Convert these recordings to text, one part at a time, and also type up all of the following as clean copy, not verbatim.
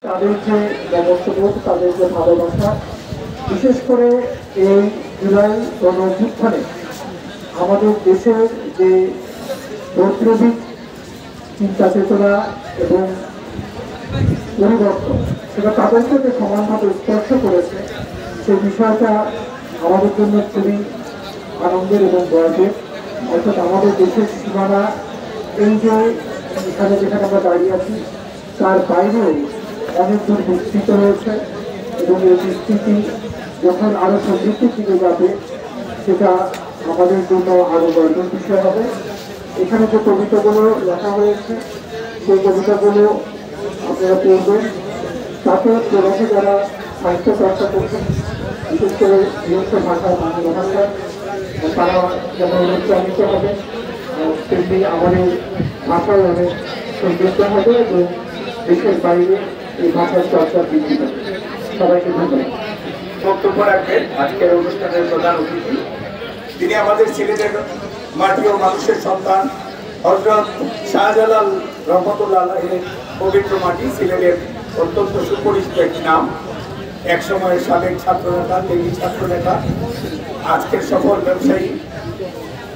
তাদের যে ব্যবস্থাবোধ, তাদের যে ভালোবাসা, বিশেষ করে এই জুলাই গণঅভ্যুত্থানে আমাদের দেশের যে বৈপ্লবিক চিন্তা চেতনা এবং পরিবর্তন, সেটা তাদেরকে যে সমানভাবে স্পর্শ করেছে, সেই বিষয়টা আমাদের জন্য খুবই আনন্দের এবং গর্বের। অর্থাৎ আমাদের দেশের সীমানা, এই যে এখানে যেখানে আমরা দাঁড়িয়ে আছি, তার বাইরেও অনেক দূর বিস্তৃত রয়েছে এবং এই বিস্তৃতি যখন আরো সমৃদ্ধির দিকে যাবে, সেটা আমাদের জন্য আরো গর্বের বিষয় হবে। এখানে যে কবিতাগুলো লেখা হয়েছে, সেই কবিতাগুলো আপনারা পড়বেন। তাতে প্রবাসী যারা সাহিত্য চর্চা করছেন, বিশেষ করে বৃহত্তর ভাষা বাংলা ভাষা, তারা যেমন অনুপ্রাণিত হবে, তেমনি আমাদের ভাষায় অনেক সমৃদ্ধ হবে এবং দেশের বাইরে এই ভাষার চর্চা বৃদ্ধি পাবে। সবাইকে ধন্যবাদ। বক্তব্য রাখবেন আজকের অনুষ্ঠানের প্রধান অতিথি, তিনি আমাদের সিলেটের মাটি ও মানুষের সন্তান হযরত শাহজালাল রহমতুল্লাহ আলাইহির পবিত্র মাটি, সিলেটের অত্যন্ত সুপরিচিত একটি নাম। এক সময়ের সাবেক ছাত্রনেতা, তিনি ছাত্রনেতা, আজকের সফল ব্যবসায়ী,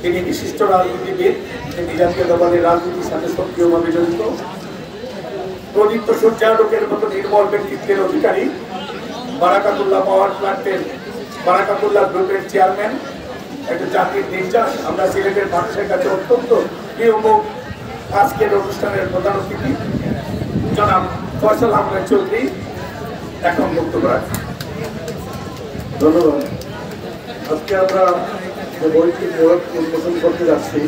তিনি বিশিষ্ট রাজনীতিবিদ, তিনি জাতীয়তাবাদী রাজনীতির সাথে সক্রিয়ভাবে জড়িত, প্রদীপ্ত সূর্যালোকের মতো নির্মল ব্যক্তিত্বের অধিকারী, বারাকাতুল্লাহ পাওয়ার প্ল্যান্টের বারাকাতুল্লাহ গ্রুপের চেয়ারম্যান, একটা জাতির নির্যাস। আমরা সিলেটের মানুষের কাছে অত্যন্ত প্রিয় মুখ। আজকের অনুষ্ঠানের প্রধান অতিথি জনাব ফয়সাল আহমেদ চৌধুরী এখন বক্তব্য রাখছেন। ধন্যবাদ। আজকে আমরা যে বইটি উন্মোচন করতে যাচ্ছি,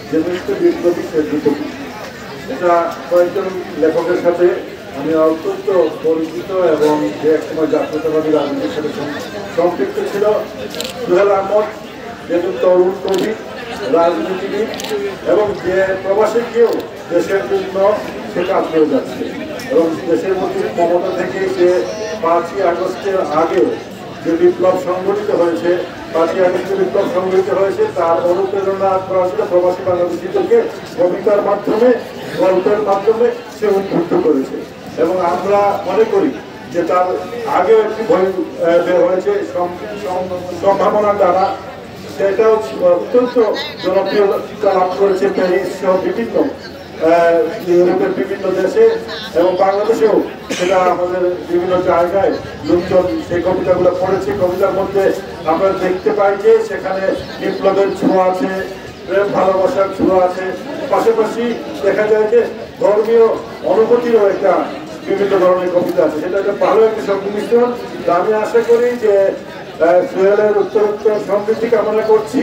যে বইটি বিপ্লবী বিপ্লবী, এটা কয়েকজন লেখকের সাথে আমি অত্যন্ত পরিচিত এবং যে একসময় জাতীয়তাবাদী রাজনীতির সাথে সম্পৃক্ত ছিল। সোহেল আহমদ যেহেতু তরুণ কবি, রাজনীতিবিদ এবং যে প্রবাসে গিয়েও দেশের জন্য সে কাজ করে যাচ্ছে এবং দেশের মধ্যে ক্ষমতা থেকে যে 5ই আগস্টের আগে যে বিপ্লব সংগঠিত হয়েছে, 5ই আগস্টের বিপ্লব সংগঠিত হয়েছে, তার অনুপ্রেরণা করা হয়েছিল প্রবাসী বাংলাদেশিদেরকে কবিতার মাধ্যমে, গল্পের মাধ্যমে সে উদ্বুদ্ধ করেছে। এবং আমরা মনে করি যে তার আগেও একটি বই বের হয়েছে সম্ভাবনার দ্বারা, সেটাও অত্যন্ত জনপ্রিয়তা লাভ করেছে প্যারিস সহ বিভিন্ন ইউরোপের বিভিন্ন দেশে এবং বাংলাদেশেও সেটা আমাদের বিভিন্ন জায়গায় লোকজন সেই কবিতাগুলো পড়েছে। কবিতার মধ্যে আমরা দেখতে পাই যে সেখানে বিপ্লবের ছোঁয়া আছে, প্রেম ভালোবাসার ছোঁয়া আছে, পাশাপাশি দেখা যায় যে ধর্মীয় অনুভূতিরও একটা বিভিন্ন ধরনের কবিতা আছে। সেটা একটা ভালো একটা সংমিশ্রণ। আমি আশা করি যে সোহেলের উত্তরোত্তর সমৃদ্ধি কামনা করছি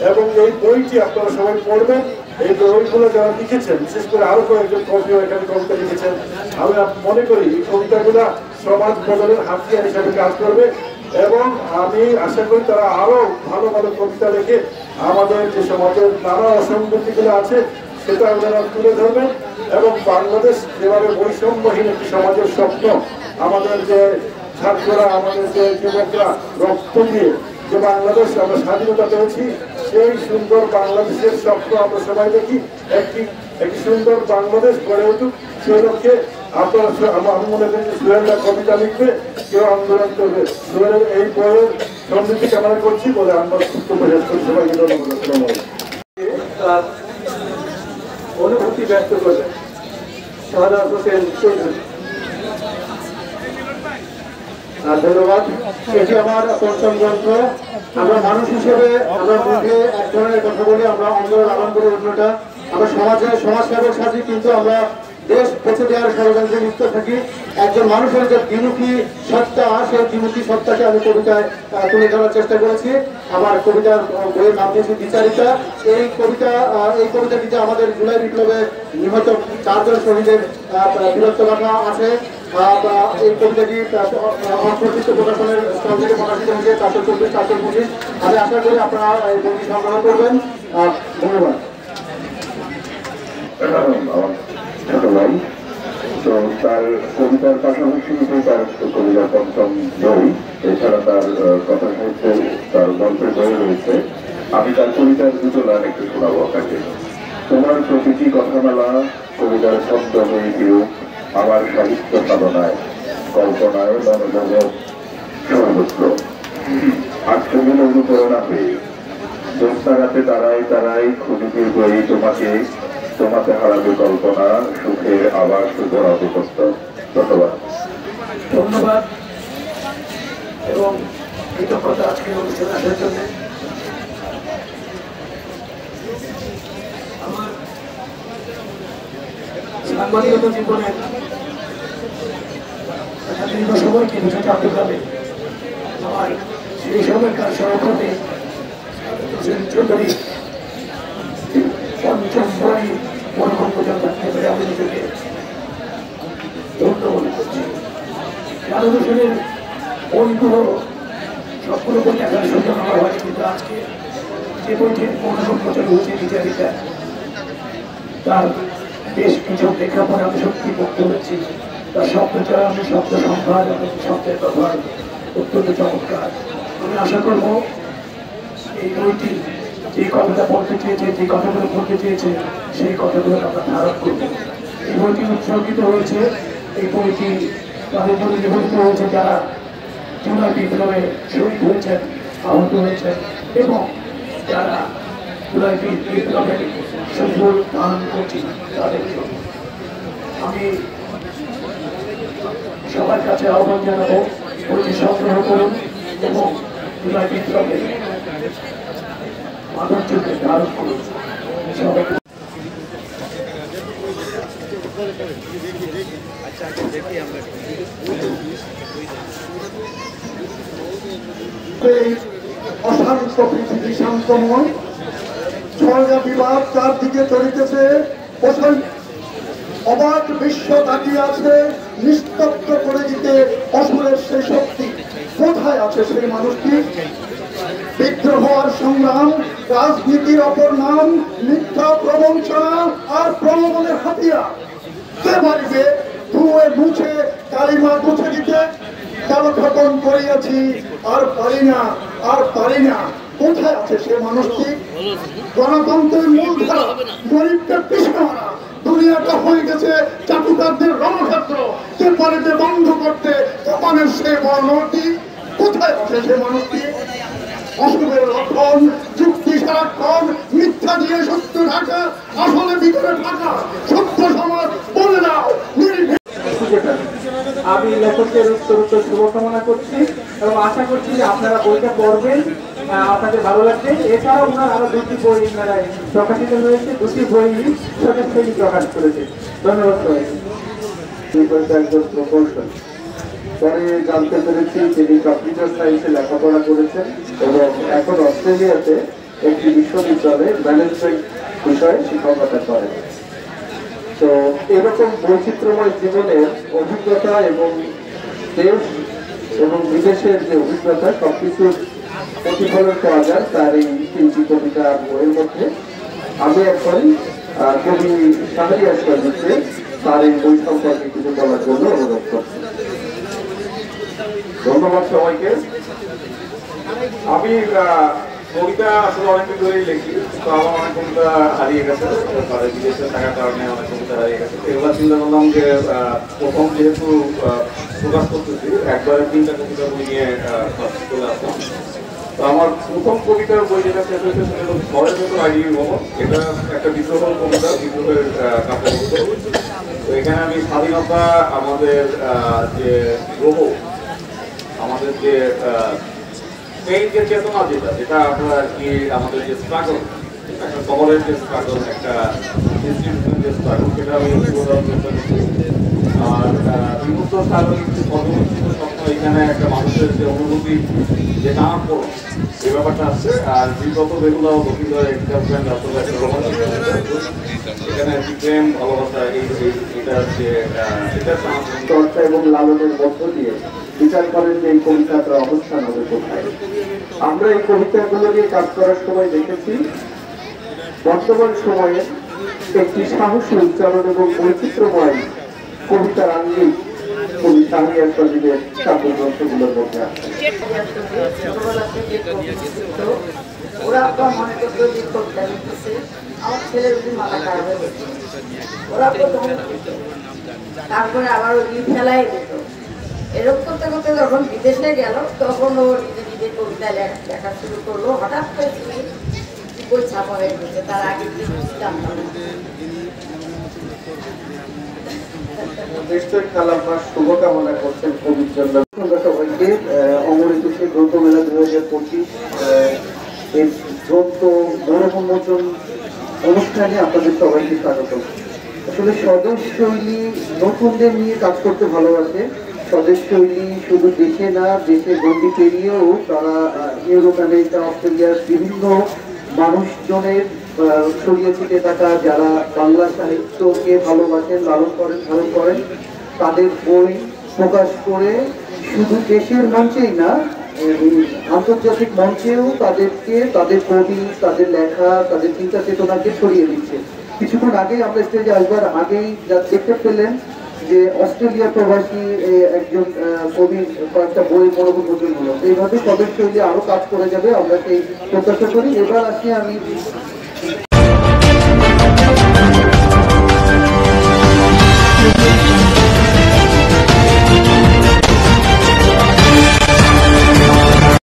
এবং এই বইটি আপনারা সবাই পড়বেন। এই বইগুলো যারা লিখেছেন, বিশেষ করে আরো কয়েকজন কবিও এখানে কবিতা লিখেছেন, আমি মনে করি এই কবিতাগুলা সমাজ বদলের হাতিয়ার হিসাবে কাজ করবে এবং আমি আশা করি তারা আরো ভালো ভালো কবিতা লিখে আমাদের যে সমাজের নানা অসঙ্গতিগুলো আছে সেটা ওনারা তুলে ধরবেন এবং বাংলাদেশ যেভাবে বৈষম্যহীন একটি সমাজের স্বপ্ন, আমাদের যে ছাত্ররা, আমাদের যে যুবকরা রক্ত দিয়ে যে বাংলাদেশ আমরা স্বাধীনতা পেয়েছি, সেই সুন্দর বাংলাদেশের স্বপ্ন আমরা সবাই দেখি, একটি সুন্দর বাংলাদেশ গড়ে উঠুক। সেই লক্ষ্যে আপনারা, আমি মনে করি যে সোহেলরা কবিতা লিখবে, কেউ আন্দোলন করবে। সোহেলের এই বইয়ের সমৃদ্ধি কামনা করছি বলে আমরা বক্তব্য শেষ করি। সবাইকে ধন্যবাদ। অনুভূতি ব্যক্ত করবেন শাহাদাত হোসেন চৌধুরী। ধন্যবাদ। এটি আমার পঞ্চম গ্রন্থ। আমরা মানুষ হিসেবে আমরা মুখে এক ধরনের কথা বলি, আমরা অন্তরে লালন করে অন্যটা, আমরা সমাজসেবক সাজি, কিন্তু আমরা দেশ বেঁচে দেওয়ার ষড়যন্ত্রে লিপ্ত থাকি। একজন মানুষের যে দ্বিমুখী সত্তা, সেই দ্বিমুখী সত্তাকে আমি কবিতায় তুলে ধরার চেষ্টা করেছি। আমার কবিতার বইয়ের নাম দিয়েছি বিচারিতা। এই কবিতাটিতে আমাদের জুলাই বিপ্লবে নিহত 4 জন শহীদের বীরত্বগাথা আছে। এই কবিতাটি অপ্রচিত প্রকাশনের স্থান থেকে প্রকাশিত হয়েছে 424-425। আমি আশা করি আপনারা এই বইটি সংগ্রহ করবেন। ধন্যবাদ। ছোট ভাই, তো তার কবিতার পাশাপাশি তার কবিতার পঞ্চম বই, এছাড়া তার কথা সাহিত্যের, তার গল্পের বই রয়েছে। আমি তার কবিতার 2 লাইন একটু শোনাবো আপনাকে। তোমার প্রতিটি কথামালা কবিতার শব্দ হয়ে গিয়েও আমার সাহিত্য সাধনায় কল্পনায় মনোজগৎ সর্বত্র আশ্রমের অনুপ্রেরণা হয়ে দোস্তারাতে তারাই খুনিটির বই তোমাকে হারাবে কল্পনা সুখের আবার সুধরাতে পুস্তক। ধন্যবাদ। ধন্যবাদ এবং কৃতজ্ঞতা আজকে অনুষ্ঠানে আসার জন্য। আমার সাংবাদিকতা জীবনের দীর্ঘ সময়কে বিষয়টা আব্দুল কাদের আমার সেই সময়কার সভাপতি চৌধুরী পঞ্চম বই মনোরম পর্যন্ত থাকতে পারে আমি নিজেকে ধন্য মনে করছি। মানুষের বইগুলো সবগুলো বই দেখার সুযোগ আমার হয়, কিন্তু আজকে যে বইটি মনোরম প্রচার হয়েছে বিচারিতা তার বেশ কিছু প্রেক্ষাপটে আমি সত্যি মুক্ত হয়েছি। তার শব্দচয়ন, শব্দ সম্ভার এবং শব্দের ব্যবহার অত্যন্ত চমৎকার। আমি আশা করব এই বইটি যে কথাটা বলতে চেয়েছে, যে কথাগুলো বলতে চেয়েছে, সেই কথাগুলো আমরা ধারণ করব। এই বইটি উৎসর্গিত হয়েছে, এই বইটি তাদের জন্য নিবেদিত হয়েছে যারা জুলাই বিপ্লবে শহীদ হয়েছেন, আহত হয়েছেন এবং যারা জুলাই বিপ্লবে সফল পালন করছেন তাদের জন্য। আমি সবার কাছে আহ্বান জানাবো বইটি সংগ্রহ করুন এবং জুলাই বিপ্লবে মানবকে ধারণ করুন। সবাইকে অশান্ত পৃথিবী শান্তময়, ঝড়া বিবাদ চারদিকে চলিতেছে, অবাক বিশ্ব তাকিয়ে আছে নিস্তব্ধ করে দিতে অসুরের সেই শক্তি। কোথায় আছে সেই মানুষটি? বিদ্রোহ আর সংগ্রাম রাজনীতির অপর নাম, মিথ্যা প্রবঞ্চনা আর প্রলোভনের হাতিয়ার। কে পারিবে ধুয়ে মুছে কালিমা মুছে দিতে? কালক্ষেপণ করিয়াছি আর পারি না। কোথায় আছে সে মানুষটি? গণতন্ত্রের মূলধারা গরিবকে পিছনে মারা, দুনিয়াটা হয়ে গেছে চাটুকারদের রণক্ষেত্র। কে পারিবে বন্ধ করতে দোকানের সে বর্ণটি? কোথায় আছে সে মানুষটি? অশুভের লক্ষণ, যুক্তি সারাক্ষণ, মিথ্যা দিয়ে সত্য ঢাকা, আসলে ভিতরে থাকা সত্য সমাজ বলে দাও। আমি লেখকের উত্তর শুভকামনা করছি এবং আশা করছি যে আপনারা বইটা পড়বেন, আপনাদের ভালো লাগবে। এছাড়াও ওনার আরো দুটি বই প্রকাশিত হয়েছে, দুটি বই সদস্যই প্রকাশ করেছে। ধন্যবাদ সবাইকে। একজন প্রকৌশল, পরে জানতে পেরেছি তিনি কম্পিউটার সায়েন্সে লেখাপড়া করেছেন এবং এখন অস্ট্রেলিয়াতে একটি বিশ্ববিদ্যালয়ে ম্যানেজমেন্ট বিষয়ে শিক্ষকতা করেন। তো এরকম বৈচিত্র্যময় জীবনের অভিজ্ঞতা এবং দেশ এবং বিদেশের যে অভিজ্ঞতা সবকিছুর প্রতিফলন পাওয়া যায় তার এই তিনটি কবিতা বইয়ের মধ্যে। আমি এখন কবি শাহরিয়ার সর্জিকে তার এই বই সম্পর্কে কিছু বলার জন্য অনুরোধ করছি। ধন্যবাদ সবাইকে। আমি কবিতা আসলে অনেকদিন ধরেই লিখি, তো আমার অনেক কবিতা হারিয়ে গেছে, বিদেশে থাকার কারণে অনেক কবিতা হারিয়ে গেছে। এবার চিন্তা করলাম যে প্রথম যেহেতু প্রকাশ করতেছি, একবারে 3টা কবিতা বই নিয়ে চলে আসলাম। তো আমার প্রথম কবিতার বই যেটা শেষ হয়েছে সেটা হলো ঘরের ভেতর আগিয়ে ভবন। এটা একটা বিদ্রোহ কবিতা, বিদ্রোহের কাব্যগ্রন্থ। তো এখানে আমি স্বাধীনতা, আমাদের যে গ্রহ, আমাদের যে এই যে চেতনা যেটা আমরা আর কি আমাদের যে স্ট্রাগল, একটা শহরের যে স্ট্রাগল, একটা ইনস্টিটিউশনের যে স্ট্রাগল, সেটা আমি উদাহরণ চেষ্টা করছি। আর বিমুক্ত স্বাভাবিক পর্যবেক্ষিত স্বপ্ন, এখানে একটা মানুষের যে অনুভূতি, যে টানাপোড়েন, এই ব্যাপারটা আছে। আর বিগত যেগুলো বকিদার এক্সাম্পল আসলে একটা রোমান্টিক এখানে প্রেম, ভালোবাসা, এটার যে এটার চর্চা এবং লালনের মধ্য দিয়ে বিচার করেন যে এই কবিতাটার অবস্থান হবে কোথায়। আমরা এই কবিতাগুলো নিয়ে কাজ করার সময় দেখেছি বর্তমান সময়ে একটি সাহসী উচ্চারণ এবং বৈচিত্র্যময় কবিতার আঙ্গিক কবি শাহরিয়ার সর্জিদের কাব্যগ্রন্থগুলোর মধ্যে আছে। ওরা তো মনে করতো যে কবিতা লিখতেছে, আমার ছেলের যদি মাথা খারাপ হয়ে গেছে, ওরা তো তারপরে আবার ওই ফেলাই দিত। এরকম করতে করতে যখন বিদেশে গেল তখন ও নিজে নিজে কবিতা লেখা শুরু করলো। হঠাৎ করে বই ছাপা হয়ে গেছে, তার আগে বুঝতাম না। নিশ্চয়ই খালা আপনার শুভকামনা করছেন কবির জন্য। সবাইকে অমর একুশে গ্রন্থ মেলা 2025 এই গ্রন্থ গৌরব উন্মোচন অনুষ্ঠানে আপনাদের সবাইকে স্বাগত। আসলে স্বদেশ শৈলী নতুনদের নিয়ে কাজ করতে ভালোবাসে। স্বদেশ শৈলী শুধু দেশে না, দেশের গণ্ডি পেরিয়েও তারা ইউরোপ, আমেরিকা, অস্ট্রেলিয়ার বিভিন্ন মানুষজনের ছড়িয়ে ছিটে থাকা যারা বাংলা সাহিত্যকে ভালোবাসেন, লালন করেন, ধারণ করেন, তাদের বই প্রকাশ করে শুধু দেশের মঞ্চেই না, আন্তর্জাতিক মঞ্চেও তাদেরকে, তাদের কবি, তাদের লেখা, তাদের চিন্তা চেতনাকে ছড়িয়ে দিচ্ছে। কিছুক্ষণ আগেই আমরা স্টেজে আসবার আগেই যা দেখতে পেলেন যে অস্ট্রেলিয়া প্রবাসী একজন কবির কয়েকটা বই মনোমোচন হলো। এইভাবে স্বদেশ শৈলী আরো কাজ করে যাবে, আমরা সেই প্রত্যাশা করি। এবার আসি আমি